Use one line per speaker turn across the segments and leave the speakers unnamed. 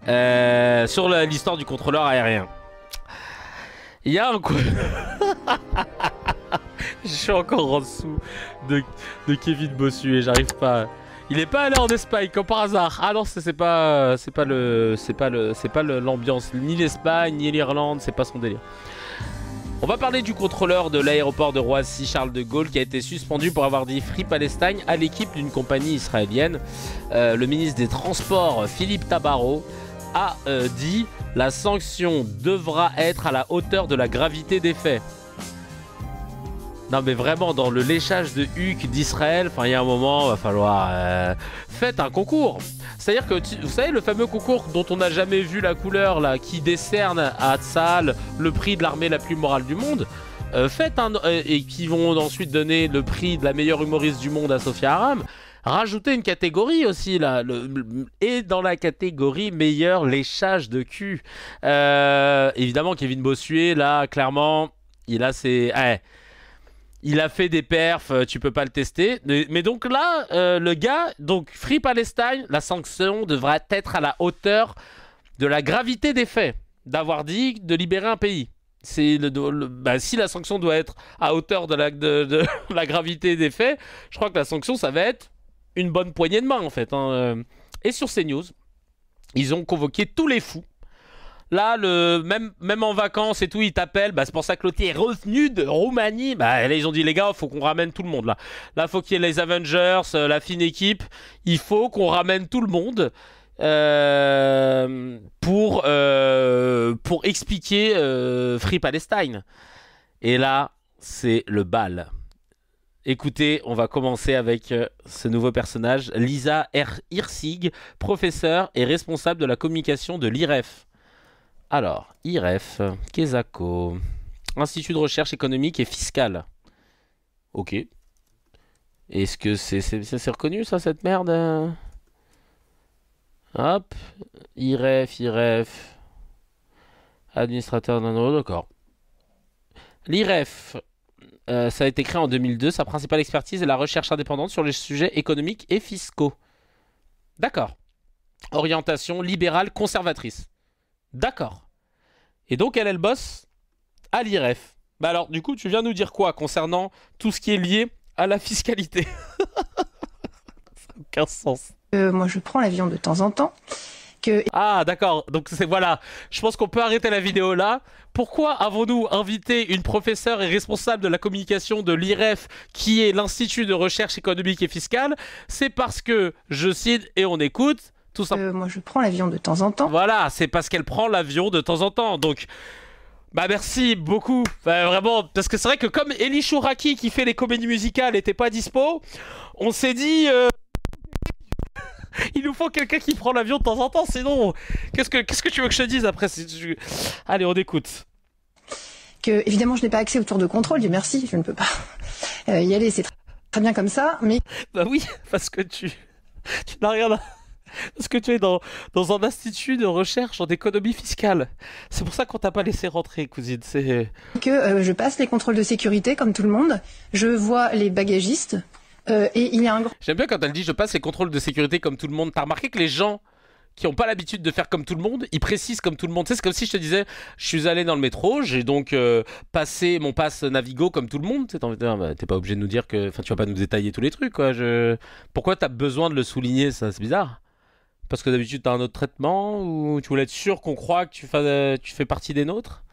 Sur l'histoire du contrôleur aérien. Il y a un coup. Je suis encore en dessous de Kevin Bossuet, j'arrive pas. Il est pas allé en Espagne comme par hasard. Ah non, c'est pas l'ambiance, ni l'Espagne ni l'Irlande, c'est pas son délire. On va parler du contrôleur de l'aéroport de Roissy Charles de Gaulle qui a été suspendu pour avoir dit Free Palestine à l'équipe d'une compagnie israélienne. Le ministre des Transports Philippe Tabarot a dit la sanction devra être à la hauteur de la gravité des faits. Non mais vraiment dans le léchage de huc d'Israël, enfin il y a un moment, va falloir faites un concours. C'est-à-dire que vous savez le fameux concours dont on n'a jamais vu la couleur là, qui décerne à Tsahal le prix de l'armée la plus morale du monde. Faites un et qui vont ensuite donner le prix de la meilleure humoriste du monde à Sophia Aram. Rajoutez une catégorie aussi là, et dans la catégorie meilleur léchage de cul. Évidemment Kevin Bossuet là clairement il a ses il a fait des perfs, tu peux pas le tester. Mais donc là, le gars, donc Free Palestine, la sanction devra être à la hauteur de la gravité des faits. D'avoir dit de libérer un pays. Si la sanction doit être à hauteur de la gravité des faits, je crois que la sanction, ça va être une bonne poignée de main en fait. Hein. Et sur CNews, ils ont convoqué tous les fous. Là, même en vacances et tout, ils t'appellent. Bah, c'est pour ça que l'autre est revenu de Roumanie. Bah, là, ils ont dit, les gars, il faut qu'on ramène tout le monde. Là, faut qu'il y ait les Avengers, la fine équipe. Il faut qu'on ramène tout le monde pour expliquer Free Palestine. Et là, c'est le bal. Écoutez, on va commencer avec ce nouveau personnage, Lisa Hirsig, professeure et responsable de la communication de l'IREF. Alors, IREF, Kesako, Institut de recherche économique et fiscale. Ok. Est-ce que c'est reconnu ça, cette merde? Hop. IREF. Administrateur d'un d'accord. L'IREF, ça a été créé en 2002. Sa principale expertise est la recherche indépendante sur les sujets économiques et fiscaux. D'accord. Orientation libérale conservatrice. D'accord. Et donc, elle bosse à l'IREF. Bah alors, du coup, tu viens nous dire quoi concernant tout ce qui est lié à la fiscalité? Ça n'a aucun sens.
Moi, je prends l'avion de temps en temps.
Ah, d'accord. Donc, voilà. Je pense qu'on peut arrêter la vidéo là. Pourquoi avons-nous invité une professeure et responsable de la communication de l'IREF, qui est l'Institut de recherche économique et fiscale? C'est parce que, je cite et on écoute...
moi, je prends l'avion de temps en temps.
Voilà, c'est parce qu'elle prend l'avion de temps en temps. Donc, bah merci beaucoup. Enfin, vraiment, parce que c'est vrai que comme Elie Chouraki, qui fait les comédies musicales, n'était pas dispo, on s'est dit... il nous faut quelqu'un qui prend l'avion de temps en temps, sinon... Qu'est-ce que tu veux que je te dise après? Allez, on écoute.
Évidemment, je n'ai pas accès au tour de contrôle, Dieu merci, je ne peux pas y aller, c'est très bien comme ça, mais...
Bah oui, parce que tu n'as rien à... Parce que tu es dans un institut de recherche en économie fiscale. C'est pour ça qu'on t'a pas laissé rentrer, cousine.
Je passe les contrôles de sécurité comme tout le monde. Je vois les bagagistes. Et il y a un grand...
J'aime bien quand elle dit je passe les contrôles de sécurité comme tout le monde. T'as remarqué que les gens qui n'ont pas l'habitude de faire comme tout le monde, ils précisent comme tout le monde. Tu sais, c'est comme si je te disais, je suis allé dans le métro, j'ai donc passé mon pass Navigo comme tout le monde. Tu sais, t'es pas obligé de nous dire que... Enfin, tu vas pas nous détailler tous les trucs, quoi. Pourquoi t'as besoin de le souligner, ça? C'est bizarre. Parce que d'habitude, tu as un autre traitement ou tu voulais être sûr qu'on croit que tu fais partie des nôtres?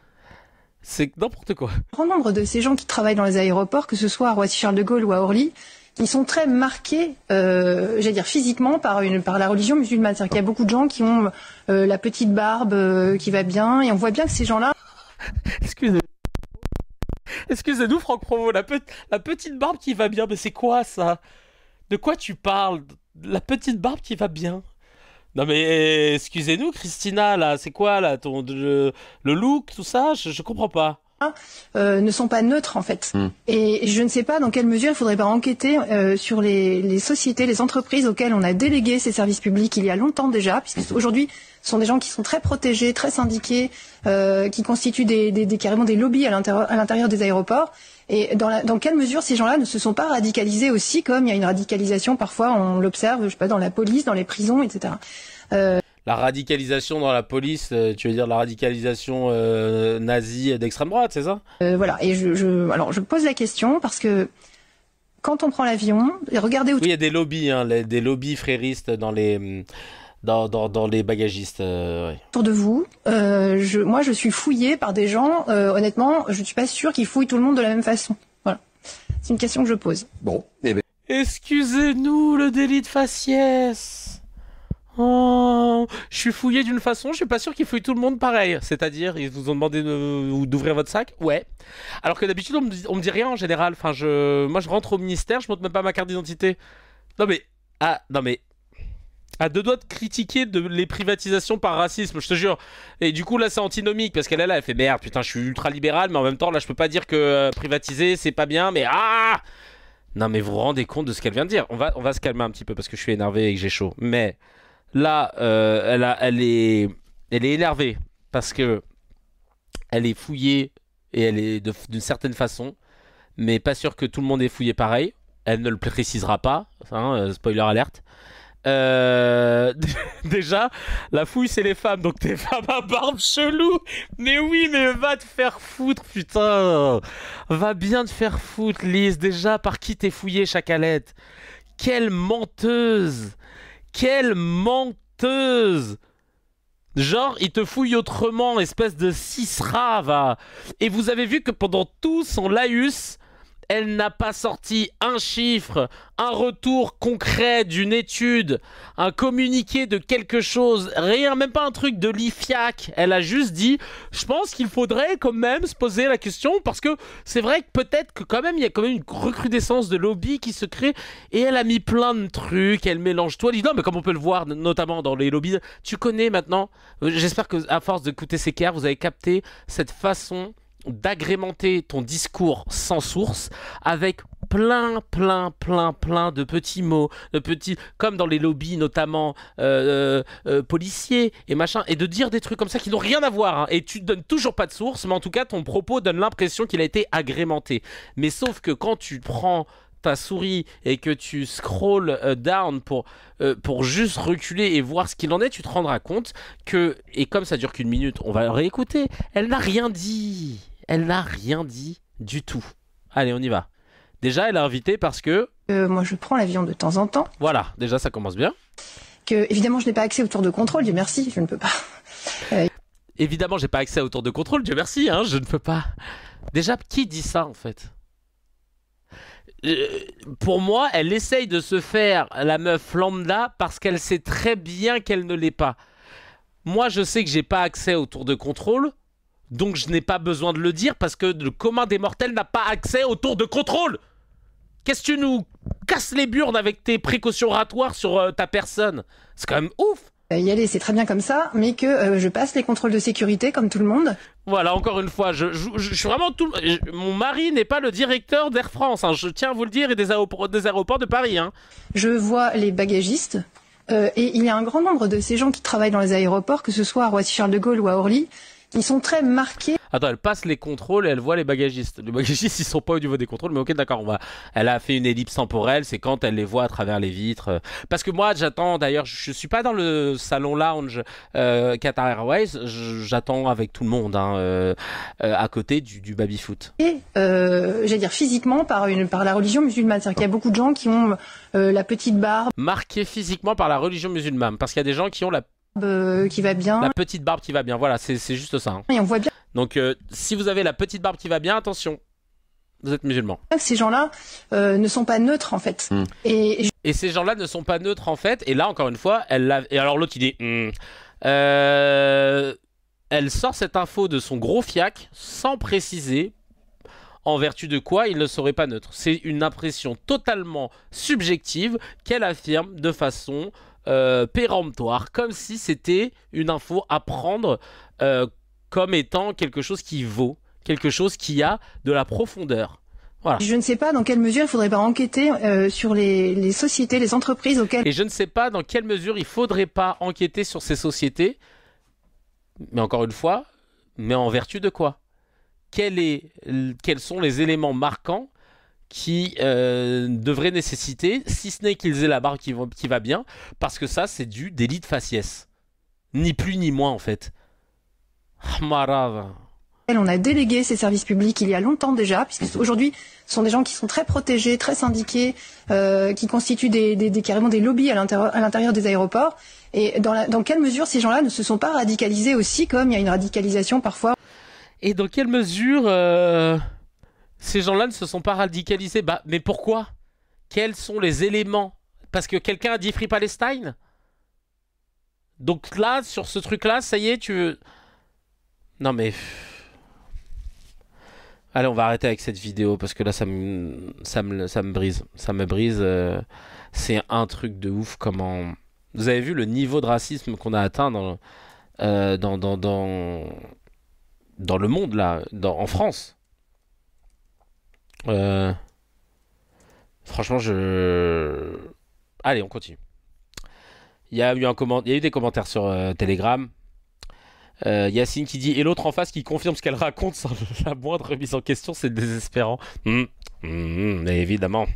C'est n'importe quoi.
Un grand nombre de ces gens qui travaillent dans les aéroports, que ce soit à Roissy-Charles de Gaulle ou à Orly, ils sont très marqués, j'allais dire physiquement, par la religion musulmane. C'est-à-dire qu'il y a beaucoup de gens qui ont la petite barbe qui va bien, et on voit bien que ces gens-là...
Excusez-nous, Franck Provo, la petite barbe qui va bien, mais c'est quoi ça? De quoi tu parles? La petite barbe qui va bien? Non mais excusez-nous Christina, là, c'est quoi là le look, tout ça, je comprends pas.
Ne sont pas neutres en fait. Et je ne sais pas dans quelle mesure il faudrait pas enquêter sur les sociétés, les entreprises auxquelles on a délégué ces services publics il y a longtemps déjà, puisque aujourd'hui ce sont des gens qui sont très protégés, très syndiqués, qui constituent carrément des lobbies à l'intérieur des aéroports. Et dans quelle mesure ces gens-là ne se sont pas radicalisés aussi, comme il y a une radicalisation parfois, on l'observe, je sais pas, dans la police, dans les prisons, etc.
La radicalisation dans la police, tu veux dire la radicalisation nazie d'extrême droite, c'est ça?
Voilà. Et alors je pose la question parce que quand on prend l'avion, regardez
Oui, il y a des lobbies, hein, des lobbies fréristes dans les dans les bagagistes. Ouais.
autour de vous. Moi, je suis fouillée par des gens. Honnêtement, je ne suis pas sûre qu'ils fouillent tout le monde de la même façon. Voilà. C'est une question que je pose.
Bon, eh ben.
Excusez-nous, le délit de faciès. Oh, je suis fouillé d'une façon, je suis pas sûr qu'ils fouillent tout le monde pareil. C'est-à-dire, ils vous ont demandé d'ouvrir votre sac? Ouais. Alors que d'habitude, on me dit rien en général. Enfin, moi, je rentre au ministère, je montre même pas ma carte d'identité. Non mais, non mais, à deux doigts de critiquer les privatisations par racisme, je te jure. Et du coup, là, c'est antinomique parce qu'elle est là, elle fait merde, putain, je suis ultra libéral, mais en même temps, là, je peux pas dire que privatiser, c'est pas bien, mais non mais vous vous rendez compte de ce qu'elle vient de dire. On va se calmer un petit peu parce que je suis énervé et que j'ai chaud. Mais là, elle est énervée parce que elle est fouillée et elle est d'une certaine façon, mais pas sûr que tout le monde est fouillé pareil. Elle ne le précisera pas, hein, spoiler alerte. Déjà, la fouille c'est les femmes, donc t'es femme à barbe chelou. Mais oui, mais va te faire foutre, putain. Va bien te faire foutre, Lise. Déjà, par qui t'es fouillée, Chacalette? Quelle menteuse! Quelle menteuse! Genre, il te fouille autrement, espèce de cisra, va. Et vous avez vu que pendant tout son laïus, elle n'a pas sorti un chiffre, un retour concret d'une étude, un communiqué de quelque chose, rien, même pas un truc de l'IFIAC. Elle a juste dit, je pense qu'il faudrait quand même se poser la question parce que c'est vrai que peut-être que quand même il y a quand même une recrudescence de lobby qui se crée et elle a mis plein de trucs, elle mélange tout. Elle dit non mais comme on peut le voir notamment dans les lobbies, tu connais maintenant, j'espère que à force d'écouter ces CR, vous avez capté cette façon d'agrémenter ton discours sans source avec plein de petits mots, comme dans les lobbies notamment policiers et machin, et de dire des trucs comme ça qui n'ont rien à voir, hein, et tu donnes toujours pas de source, mais en tout cas ton propos donne l'impression qu'il a été agrémenté. Mais sauf que quand tu prends ta souris et que tu scroll down pour juste reculer et voir ce qu'il en est, tu te rendras compte que, et comme ça dure qu'une minute, on va réécouter, elle n'a rien dit. Elle n'a rien dit du tout. Allez, on y va. Déjà, elle est invitée parce que...
moi, je prends l'avion de temps en temps.
Voilà, déjà, ça commence bien.
Que, évidemment, je n'ai pas accès au tour de contrôle, Dieu merci, je ne peux pas.
Évidemment, j'ai pas accès au tour de contrôle, Dieu merci, hein, je ne peux pas. Déjà, qui dit ça, en fait? Pour moi, elle essaye de se faire la meuf lambda parce qu'elle sait très bien qu'elle ne l'est pas. Moi, je sais que j'ai pas accès au tour de contrôle, donc je n'ai pas besoin de le dire parce que le commun des mortels n'a pas accès au tour de contrôle. Qu'est-ce que tu nous casses les burnes avec tes précautions oratoires sur ta personne? C'est quand même ouf.
Y aller, c'est très bien comme ça, mais que je passe les contrôles de sécurité comme tout le monde.
Voilà, encore une fois, je suis vraiment tout... Mon mari n'est pas le directeur d'Air France, hein, je tiens à vous le dire, et des aéroports de Paris. Hein.
Je vois les bagagistes, et il y a un grand nombre de ces gens qui travaillent dans les aéroports, que ce soit à Roissy-Charles de Gaulle ou à Orly, ils sont très marqués.
Attends, elle passe les contrôles et elle voit les bagagistes. Les bagagistes, ils sont pas au niveau des contrôles, mais ok, d'accord, elle a fait une ellipse temporelle, c'est quand elle les voit à travers les vitres. Parce que moi, j'attends, d'ailleurs, je suis pas dans le salon lounge Qatar Airways, j'attends avec tout le monde, hein, à côté du baby-foot.
Et, j'allais dire, physiquement, par la religion musulmane. C'est-à-dire qu'il y a beaucoup de gens qui ont la petite barbe.
Marqué physiquement par la religion musulmane, parce qu'il y a des gens qui ont la
qui va bien.
La petite barbe qui va bien, voilà, c'est juste ça. Hein.
Et on voit bien.
Donc, si vous avez la petite barbe qui va bien, attention, vous êtes musulman.
Ces gens-là ne sont pas neutres, en fait. Et
ces gens-là ne sont pas neutres, en fait. Et là, encore une fois, et alors l'autre, il dit... elle sort cette info de son gros fiac, sans préciser en vertu de quoi il ne serait pas neutre. C'est une impression totalement subjective qu'elle affirme de façon... péremptoire, comme si c'était une info à prendre comme étant quelque chose qui vaut, quelque chose qui a de la profondeur. Voilà.
Je ne sais pas dans quelle mesure il faudrait pas enquêter sur les sociétés, les entreprises auxquelles...
Et je ne sais pas dans quelle mesure il faudrait pas enquêter sur ces sociétés, mais encore une fois, mais en vertu de quoi? Quels sont les éléments marquants qui devrait nécessiter, si ce n'est qu'ils aient la barre qui va bien, parce que ça, c'est du délit de faciès. Ni plus ni moins en fait. Marave.
On a délégué ces services publics il y a longtemps déjà, puisque aujourd'hui, ce sont des gens qui sont très protégés, très syndiqués, qui constituent carrément des lobbies à l'intérieur des aéroports. Et dans quelle mesure ces gens-là ne se sont pas radicalisés aussi, comme il y a une radicalisation parfois?
Et dans quelle mesure ces gens-là ne se sont pas radicalisés? Bah, mais pourquoi? Quels sont les éléments? Parce que quelqu'un a dit Free Palestine? Donc là, sur ce truc-là, ça y est, tu veux... Non mais... Allez, on va arrêter avec cette vidéo parce que là, ça me brise. Ça me brise. C'est un truc de ouf. Comment... Vous avez vu le niveau de racisme qu'on a atteint dans le monde, là, en France. Franchement, Allez, on continue. Il y a eu des commentaires sur Telegram. Yacine qui dit et l'autre en face qui confirme ce qu'elle raconte sans la moindre remise en question, c'est désespérant. Mais évidemment.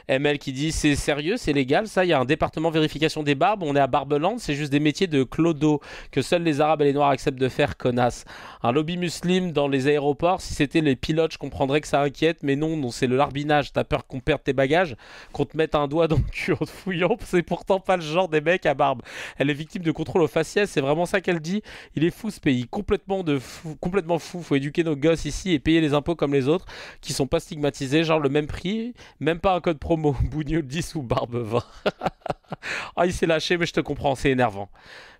ML qui dit c'est sérieux, c'est légal ça, il y a un département vérification des barbes, on est à Barbeland, c'est juste des métiers de clodo que seuls les arabes et les noirs acceptent de faire, connasse. Un lobby musulman dans les aéroports, si c'était les pilotes je comprendrais que ça inquiète, mais non c'est le larbinage, t'as peur qu'on perde tes bagages, qu'on te mette un doigt dans le cul en te fouillant, c'est pourtant pas le genre des mecs à barbe. Elle est victime de contrôle au faciès, c'est vraiment ça qu'elle dit. Il est fou ce pays, complètement fou. Faut éduquer nos gosses ici et payer les impôts comme les autres qui sont pas stigmatisés, genre le même prix, même pas un code promo, Bougnoul 10 ou Barbe 20. Ah, il s'est lâché, mais je te comprends, c'est énervant.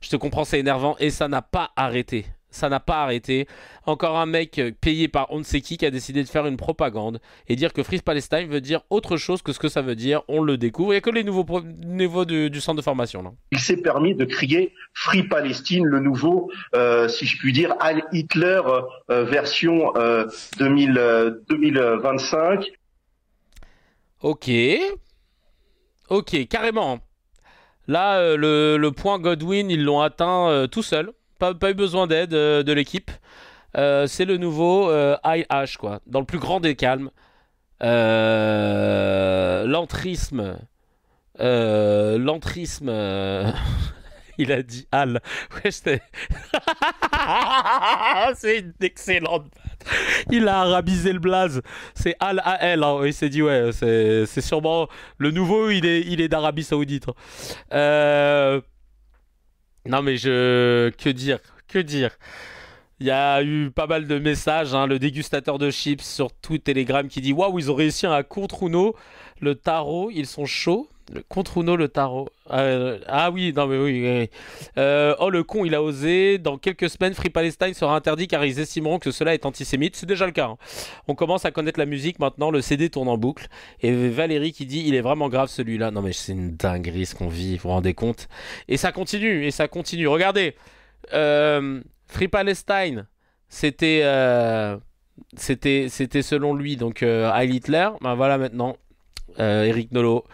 Je te comprends, c'est énervant et ça n'a pas arrêté. Ça n'a pas arrêté. Encore un mec payé par on ne sait qui a décidé de faire une propagande et dire que Free Palestine veut dire autre chose que ce que ça veut dire. On le découvre. Il n'y a que les nouveaux niveaux du centre de formation. Là.
Il s'est permis de crier Free Palestine, le nouveau, si je puis dire, Al Hitler version 2025.
Ok, carrément. Là, le point Godwin, ils l'ont atteint tout seul. Pas eu besoin d'aide de l'équipe. C'est le nouveau IH, quoi. Dans le plus grand des calmes. L'entrisme. Il a dit Al. Ouais, c'est une excellente. Il a arabisé le blaze. C'est Al A-L. Hein. Il s'est dit, ouais, c'est sûrement. Le nouveau, il est d'Arabie Saoudite. Non, mais que dire? Il y a eu pas mal de messages, hein, le dégustateur de chips sur tout Telegram qui dit waouh, ils ont réussi à contre Uno, le tarot, ils sont chauds. Contre Uno, le tarot. Ah oui, non mais oui. Oh le con, il a osé. Dans quelques semaines, Free Palestine sera interdit car ils estimeront que cela est antisémite. C'est déjà le cas. Hein. On commence à connaître la musique maintenant, le CD tourne en boucle. Et Valérie qui dit il est vraiment grave celui-là. Non mais c'est une dinguerie ce qu'on vit, vous vous rendez compte? Et ça continue, Regardez. Free Palestine, c'était selon lui donc Heil Hitler. Ben voilà maintenant Eric Nolot,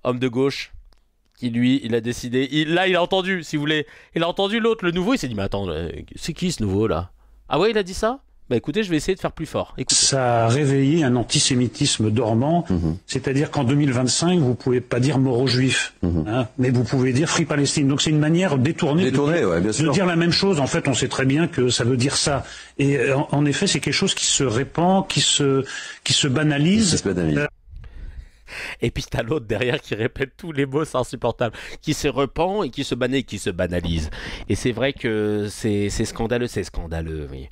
homme de gauche, qui lui il a décidé. Il a entendu, si vous voulez, il a entendu l'autre, le nouveau. Il s'est dit mais attends, c'est qui ce nouveau là? Ah ouais, il a dit ça? Bah écoutez, je vais essayer de faire plus fort. Écoutez.
Ça a réveillé un antisémitisme dormant, c'est-à-dire qu'en 2025, vous pouvez pas dire mort aux juifs, hein, mais vous pouvez dire Free Palestine. Donc c'est une manière détournée de dire la même chose. En fait, on sait très bien que ça veut dire ça. Et en effet, c'est quelque chose qui se répand, qui se banalise.
Et puis t'as l'autre derrière qui répète tous les mots, c'est insupportable. Qui se repent et qui se banalise. Et c'est vrai que c'est scandaleux, oui.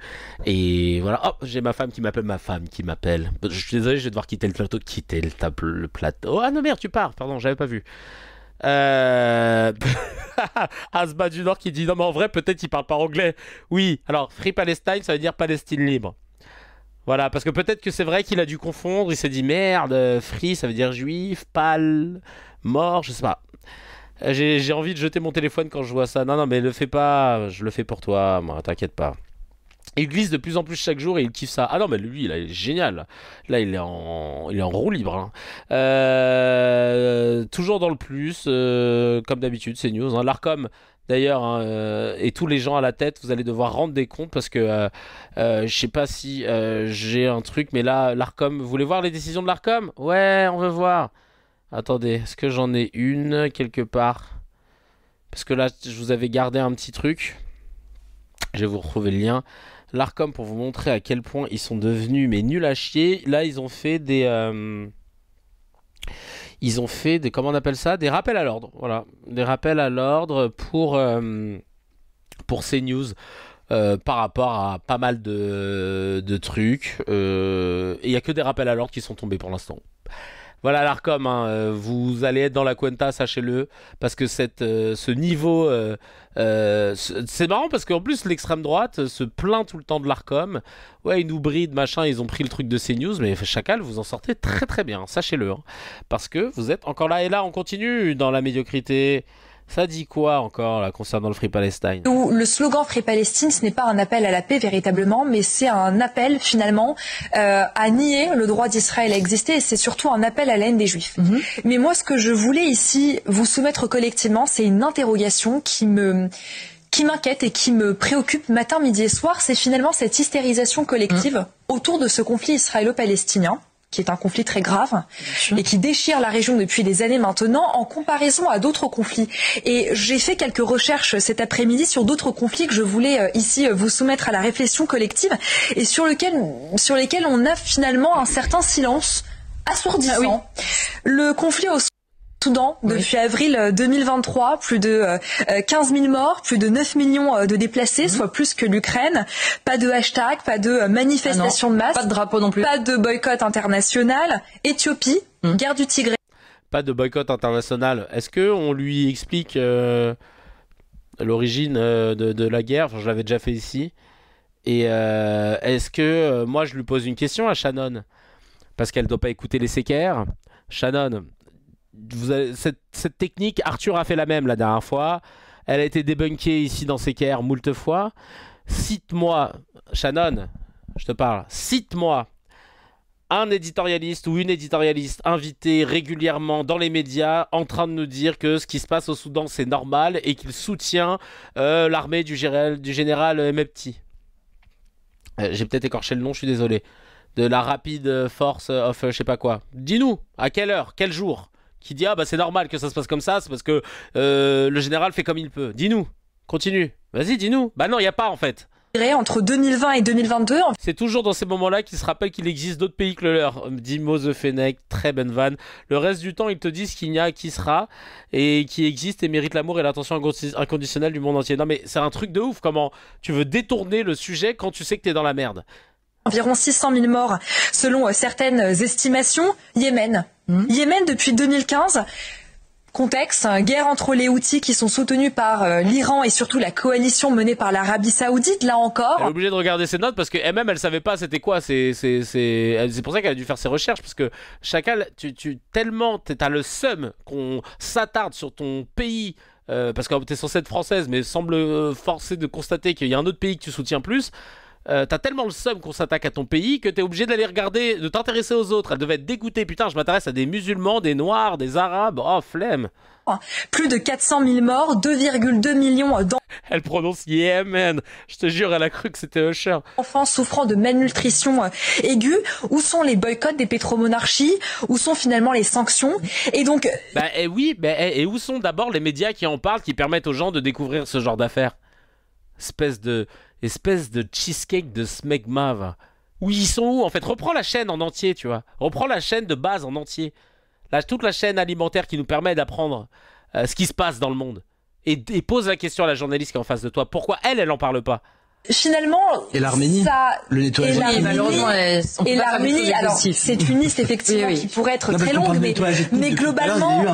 Et voilà, oh, j'ai ma femme qui m'appelle. Je suis désolé, je vais devoir quitter le plateau. Ah non merde, tu pars, pardon, j'avais pas vu. Asba du Nord qui dit non mais en vrai peut-être il parle pas anglais. Oui, alors Free Palestine ça veut dire Palestine libre. Voilà, parce que peut-être que c'est vrai qu'il a dû confondre, il s'est dit merde, free ça veut dire juif, pal, mort, je sais pas. J'ai envie de jeter mon téléphone quand je vois ça. Non, mais le fais pas, je le fais pour toi, moi, t'inquiète pas. Il glisse de plus en plus chaque jour et il kiffe ça. Ah non, mais lui, là, il est génial. Là, il est en roue libre. Hein. Toujours dans le plus, comme d'habitude, c'est news. Hein. L'Arcom, d'ailleurs, hein, et tous les gens à la tête, vous allez devoir rendre des comptes parce que je sais pas si j'ai un truc, mais là, l'Arcom, vous voulez voir les décisions de l'Arcom? Ouais, on veut voir. Attendez, est-ce que j'en ai une quelque part? parce que là, je vous avais gardé un petit truc. Je vais vous retrouver le lien. L'Arcom pour vous montrer à quel point ils sont devenus mais nuls à chier. Là, ils ont fait des... comment on appelle ça? Des rappels à l'ordre. Voilà. Des rappels à l'ordre pour CNews. Par rapport à pas mal de trucs. Et il n'y a que des rappels à l'ordre qui sont tombés pour l'instant. Voilà l'Arcom, hein, vous allez être dans la Cuenta, sachez-le, parce que ce niveau... c'est marrant parce qu'en plus l'extrême droite se plaint tout le temps de l'Arcom. Ouais, ils nous brident, machin, ils ont pris le truc de CNews, mais Chacal, vous en sortez très très bien, sachez-le. Hein, parce que vous êtes encore là, et là on continue dans la médiocrité. Ça dit quoi encore là, concernant le Free Palestine?
Le slogan Free Palestine, ce n'est pas un appel à la paix véritablement, mais c'est un appel finalement à nier le droit d'Israël à exister, et c'est surtout un appel à la haine des Juifs. Mais moi, ce que je voulais ici vous soumettre collectivement, c'est une interrogation qui m'inquiète et qui me préoccupe matin, midi et soir. C'est finalement cette hystérisation collective autour de ce conflit israélo-palestinien, qui est un conflit très grave et qui déchire la région depuis des années maintenant, en comparaison à d'autres conflits. Et j'ai fait quelques recherches cet après-midi sur d'autres conflits que je voulais ici vous soumettre à la réflexion collective, et sur lesquels on a finalement un certain silence assourdissant. Le conflit au Soudan, depuis avril 2023, plus de 15 000 morts, plus de 9 millions de déplacés, soit plus que l'Ukraine. Pas de hashtag, pas de manifestation de masse.
Pas de drapeau non plus.
Pas de boycott international. Éthiopie, guerre du Tigré.
Pas de boycott international. Est-ce qu'on lui explique l'origine de la guerre? Enfin, je l'avais déjà fait ici. Et est-ce que... moi, je lui pose une question à Shannon. Parce qu'elle ne doit pas écouter les CKR. Shannon... Cette technique, Arthur a fait la même la dernière fois. Elle a été débunkée ici dans CKR moult fois. Cite-moi, Shannon, je te parle, cite-moi un éditorialiste ou une éditorialiste invité régulièrement dans les médias en train de nous dire que ce qui se passe au Soudan c'est normal et qu'il soutient l'armée du général Mepti. J'ai peut-être écorché le nom, je suis désolé. De la Rapid Force of je sais pas quoi. Dis-nous, à quelle heure, quel jour? Qui dit, ah bah c'est normal que ça se passe comme ça, c'est parce que le général fait comme il peut. Dis-nous, continue. Vas-y, dis-nous. Bah non, il n'y a pas en fait.
Entre 2020 et 2022.
C'est toujours dans ces moments-là qu'ils se rappellent qu'il existe d'autres pays que le leur. Dit Mose Fennec, très bonne vanne. Le reste du temps, ils te disent qu'il n'y a qui sera et qui existe et mérite l'amour et l'attention inconditionnelle du monde entier. Non mais c'est un truc de ouf, comment tu veux détourner le sujet quand tu sais que t'es dans la merde.
Environ 600 000 morts selon certaines estimations. Yémen. Yémen depuis 2015. Contexte, guerre entre les Houthis qui sont soutenus par l'Iran et surtout la coalition menée par l'Arabie Saoudite, là encore.
Elle est obligée de regarder ses notes parce qu'elle-même elle savait pas c'était quoi. C'est pour ça qu'elle a dû faire ses recherches, parce que Chacal, tellement t'as le seum qu'on s'attarde sur ton pays. Parce que t'es censé être française, mais semble forcé de constater qu'il y a un autre pays que tu soutiens plus. T'as tellement le seum qu'on s'attaque à ton pays que t'es obligé d'aller regarder, de t'intéresser aux autres. Elle devait être dégoûtée. Putain, je m'intéresse à des musulmans, des noirs, des arabes. Oh, flemme.
Plus de 400 000 morts, 2,2 millions
Elle prononce Yémen. Je te jure, elle a cru que c'était Usher.
Enfants souffrant de malnutrition aiguë. Où sont les boycotts des pétromonarchies? Où sont finalement les sanctions? Et donc...
et où sont d'abord les médias qui en parlent, qui permettent aux gens de découvrir ce genre d'affaires? Espèce de cheesecake de smegma, va. Où ils sont où en fait? Reprends la chaîne en entier, tu vois. Reprends la chaîne de base en entier. Toute la chaîne alimentaire qui nous permet d'apprendre ce qui se passe dans le monde. Et pose la question à la journaliste qui est en face de toi. Pourquoi elle en parle pas?
Finalement,
et l'Arménie, le nettoyage.
Et l'Arménie, alors c'est une liste effectivement qui pourrait être très longue, mais globalement,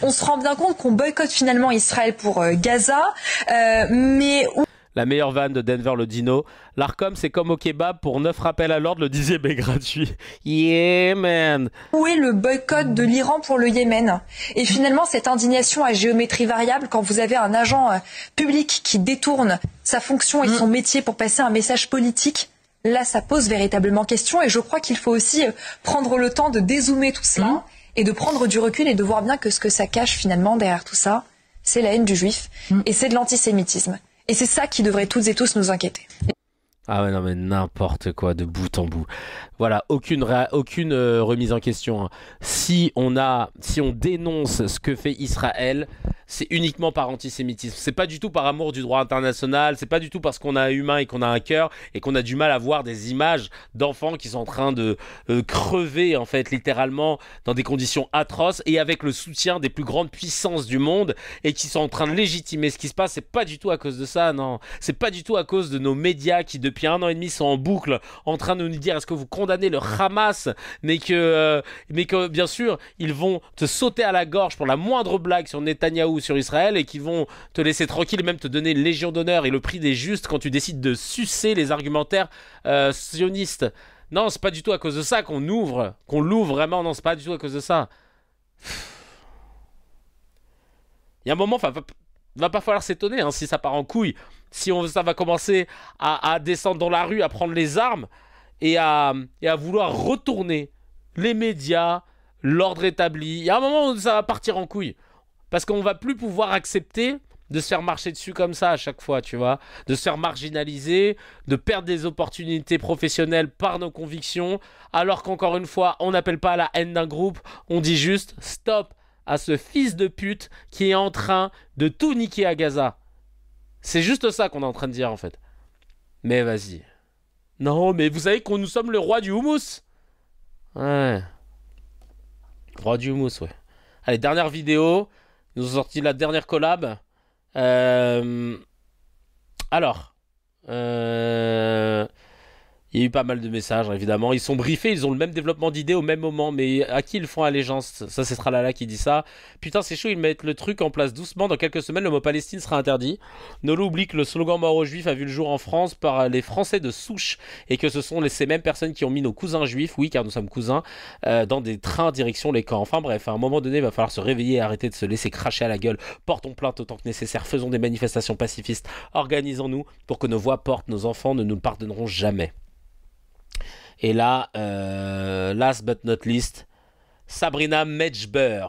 on se rend bien compte qu'on boycotte finalement Israël pour Gaza, mais
la meilleure vanne de Denver le Dino. L'Arcom, c'est comme au kebab, pour 9 rappels à l'ordre, le 10e est gratuit. Yeah, man.
Où est le boycott de l'Iran pour le Yémen? Et finalement, cette indignation à géométrie variable, quand vous avez un agent public qui détourne sa fonction et son métier pour passer un message politique, là, ça pose véritablement question. Et je crois qu'il faut aussi prendre le temps de dézoomer tout cela et de prendre du recul et de voir bien que ce que ça cache finalement derrière tout ça, c'est la haine du juif et c'est de l'antisémitisme. Et c'est ça qui devrait toutes et tous nous inquiéter.
Ah ouais, non mais n'importe quoi, de bout en bout. Voilà, aucune remise en question. Hein. Si on dénonce ce que fait Israël, c'est uniquement par antisémitisme. C'est pas du tout par amour du droit international, c'est pas du tout parce qu'on a un humain et qu'on a un cœur et qu'on a du mal à voir des images d'enfants qui sont en train de crever, en fait, littéralement, dans des conditions atroces et avec le soutien des plus grandes puissances du monde et qui sont en train de légitimer ce qui se passe. C'est pas du tout à cause de ça, non. C'est pas du tout à cause de nos médias qui, depuis 1 an et demi, sont en boucle en train de nous dire est-ce que vous condamnez le Hamas, mais que bien sûr, ils vont te sauter à la gorge pour la moindre blague sur Netanyahou, sur Israël, et qui vont te laisser tranquille et même te donner une légion d'honneur et le prix des justes quand tu décides de sucer les argumentaires sionistes. Non, c'est pas du tout à cause de ça qu'on l'ouvre vraiment, non, c'est pas du tout à cause de ça. Il y a un moment, va pas falloir s'étonner hein, si ça part en couille, si ça va commencer à descendre dans la rue, à prendre les armes et à vouloir retourner les médias, l'ordre établi. Il y a un moment où ça va partir en couille. Parce qu'on va plus pouvoir accepter de se faire marcher dessus comme ça à chaque fois, tu vois. De se faire marginaliser, de perdre des opportunités professionnelles par nos convictions, alors qu'encore une fois, on n'appelle pas à la haine d'un groupe, on dit juste stop à ce fils de pute qui est en train de tout niquer à Gaza. C'est juste ça qu'on est en train de dire en fait. Mais vas-y. Non, mais vous savez qu'on nous sommes le roi du houmous. Ouais. Roi du houmous, ouais. Allez, dernière vidéo. Ils nous ont sorti la dernière collab. Alors. Il y a eu pas mal de messages, évidemment. Ils sont briefés, ils ont le même développement d'idées au même moment. Mais à qui ils font allégeance? Ça, c'est Tralala qui dit ça. Putain, c'est chaud, ils mettent le truc en place doucement. Dans quelques semaines, le mot Palestine sera interdit. Nolo oublie que le slogan mort aux juifs a vu le jour en France par les Français de souche. Et que ce sont ces mêmes personnes qui ont mis nos cousins juifs, oui, car nous sommes cousins, dans des trains direction les camps. Enfin bref, à un moment donné, il va falloir se réveiller et arrêter de se laisser cracher à la gueule. Portons plainte autant que nécessaire. Faisons des manifestations pacifistes. Organisons-nous pour que nos voix portent. Nos enfants ne nous le pardonneront jamais. Et là, last but not least, Sabrina Medjber,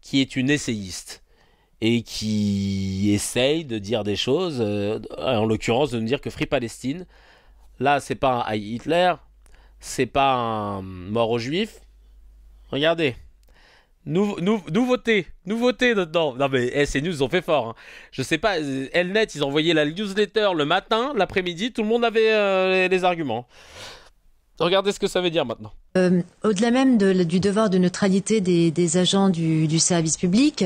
qui est une essayiste et qui essaye de dire des choses, en l'occurrence de nous dire que Free Palestine, là c'est pas un Heil Hitler, c'est pas un mort aux juifs. Regardez, nouveauté dedans. Non mais ces news ils ont fait fort. Hein. Je sais pas, Elnet ils ont envoyé la newsletter le matin, l'après-midi, tout le monde avait les arguments. Regardez ce que ça veut dire maintenant.
Au-delà même du devoir de neutralité des agents du service public,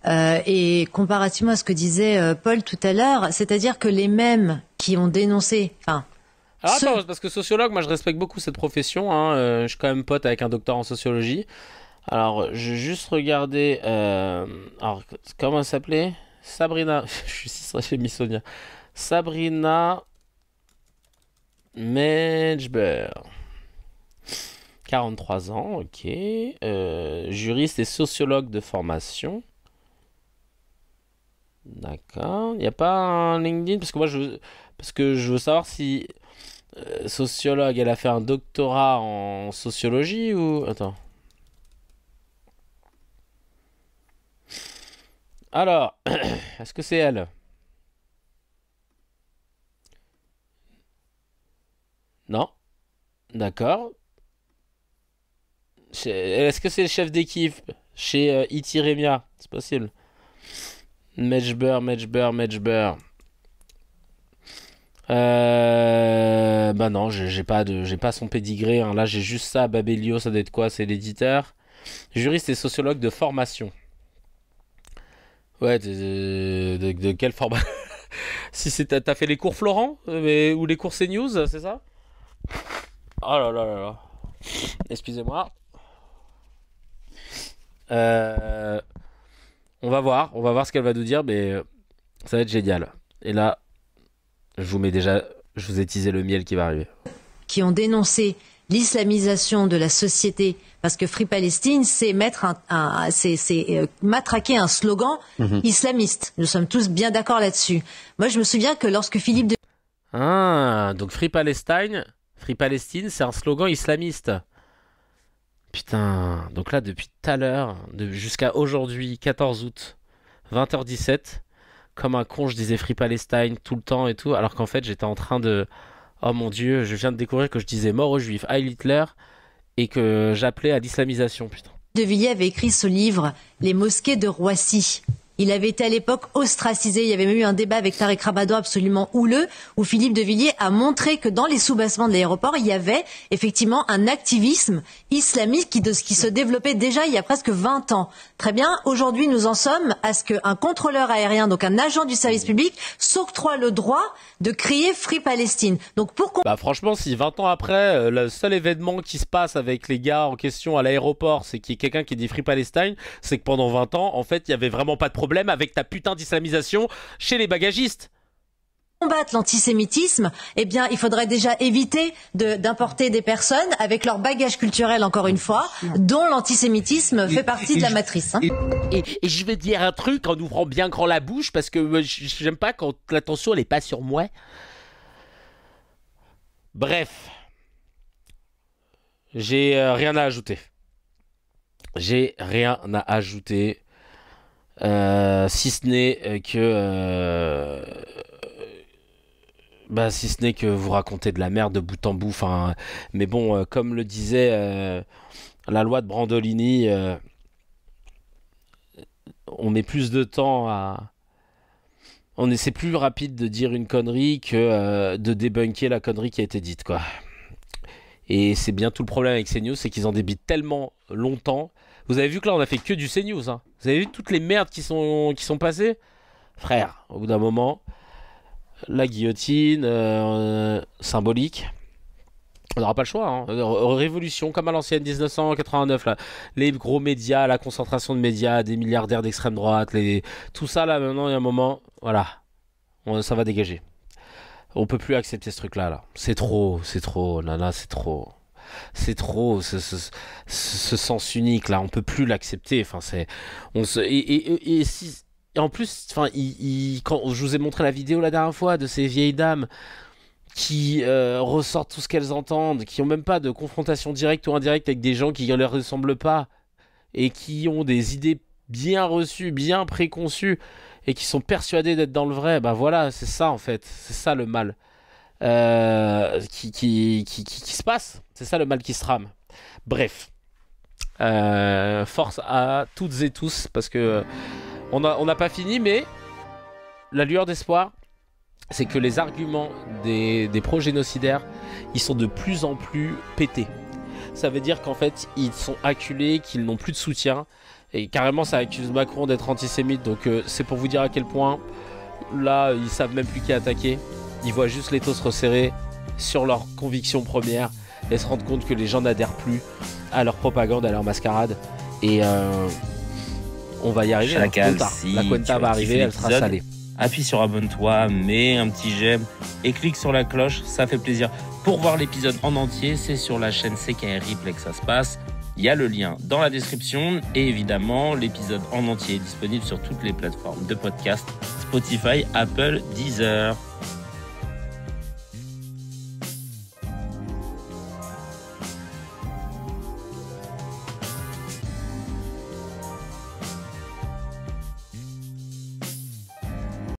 et comparativement à ce que disait Paul tout à l'heure, c'est-à-dire que les mêmes qui ont dénoncé... Alors
attends, parce que sociologue, moi je respecte beaucoup cette profession, hein, je suis quand même pote avec un docteur en sociologie. Alors, je vais juste regarder... alors, comment elle s'appelait? Sabrina... je suis si stressé, Missonia. Sabrina... Medjber, 43 ans, ok. Juriste et sociologue de formation. D'accord. Il n'y a pas un LinkedIn parce que moi je veux savoir si sociologue, elle a fait un doctorat en sociologie ou... Attends. Alors, est-ce que c'est elle? Non. D'accord. Est-ce que c'est le chef d'équipe chez E.T. Remia? C'est possible. Medjber. Bah non, j'ai pas son pédigré. Hein. Là, j'ai juste ça. Babelio, ça doit être quoi? C'est l'éditeur. Juriste et sociologue de formation. Ouais, de quelle formation? Si t'as fait les cours Florent ou les cours CNews, c'est ça? Oh là là là là. Excusez-moi. On va voir ce qu'elle va nous dire, mais ça va être génial. Et là, je vous ai teasé le miel qui va arriver.
Qui ont dénoncé l'islamisation de la société, parce que Free Palestine, c'est matraquer un slogan islamiste. Nous sommes tous bien d'accord là-dessus. Moi, je me souviens que lorsque Philippe de...
Ah, donc Free Palestine, c'est un slogan islamiste. Putain, donc là, depuis tout à l'heure, jusqu'à aujourd'hui, 14 août, 20h17, comme un con, je disais Free Palestine tout le temps et tout, alors qu'en fait, j'étais en train de... Oh mon Dieu, je viens de découvrir que je disais mort aux juifs, Heil Hitler, et que j'appelais à l'islamisation, putain.
De Villiers avait écrit ce livre, Les mosquées de Roissy. Il avait été à l'époque ostracisé. Il y avait même eu un débat avec Tarek Rabado absolument houleux, où Philippe de Villiers a montré que dans les sous-bassements de l'aéroport, il y avait effectivement un activisme islamiste qui se développait déjà il y a presque 20 ans. Très bien, aujourd'hui nous en sommes à ce qu'un contrôleur aérien, donc un agent du service public, s'octroie le droit de crier Free Palestine. Donc
franchement, si 20 ans après, le seul événement qui se passe avec les gars en question à l'aéroport, c'est qu'il y ait quelqu'un qui dit Free Palestine, c'est que pendant 20 ans, en fait, il y avait vraiment pas de problème avec ta putain d'islamisation chez les bagagistes.
Combattre l'antisémitisme, eh bien, il faudrait déjà éviter d'importer des personnes avec leur bagage culturel, encore une fois, dont l'antisémitisme fait partie de la matrice. Hein.
Et je vais dire un truc en ouvrant bien grand la bouche, parce que j'aime pas quand l'attention elle est pas sur moi. Bref, j'ai rien à ajouter. J'ai rien à ajouter. Si ce n'est que vous racontez de la merde de bout en bout. Enfin, mais bon, comme le disait la loi de Brandolini, on met plus de temps à... C'est plus rapide de dire une connerie que de débunker la connerie qui a été dite, quoi. Et c'est bien tout le problème avec CNews, c'est qu'ils en débitent tellement longtemps. Vous avez vu que là, on a fait que du CNews. Hein. Vous avez vu toutes les merdes qui sont passées ? Frère, au bout d'un moment, la guillotine symbolique, on n'aura pas le choix. Hein. Révolution comme à l'ancienne 1989. Là. Les gros médias, la concentration de médias, des milliardaires d'extrême droite, tout ça, là, maintenant, il y a un moment, voilà, ça va dégager. On peut plus accepter ce truc-là. Là. C'est trop, nana, c'est trop. C'est trop ce sens unique là, on peut plus l'accepter. Enfin, et en plus, enfin, quand je vous ai montré la vidéo la dernière fois de ces vieilles dames qui ressortent tout ce qu'elles entendent, qui ont même pas de confrontation directe ou indirecte avec des gens qui ne leur ressemblent pas et qui ont des idées bien reçues, bien préconçues et qui sont persuadés d'être dans le vrai. Bah voilà, c'est ça en fait, c'est ça le mal. Qui se passe. C'est ça le mal qui se trame. Bref. Force à toutes et tous, parce que on n'a pas fini, mais la lueur d'espoir, c'est que les arguments des pro-génocidaires, ils sont de plus en plus pétés. Ça veut dire qu'en fait, ils sont acculés, qu'ils n'ont plus de soutien. Et carrément, ça accuse Macron d'être antisémite. Donc c'est pour vous dire à quel point, là, ils savent même plus qui attaquer. Ils voient juste les taux se resserrer sur leurs convictions premières et se rendent compte que les gens n'adhèrent plus à leur propagande, à leur mascarade. Et on va y arriver.
Chacal,
la Cuenta va arriver, elle sera salée.
Appuie sur abonne-toi, mets un petit j'aime et clique sur la cloche, ça fait plaisir. Pour voir l'épisode en entier, c'est sur la chaîne CKR Replay que ça se passe. Il y a le lien dans la description et évidemment, l'épisode en entier est disponible sur toutes les plateformes de podcast, Spotify, Apple, Deezer.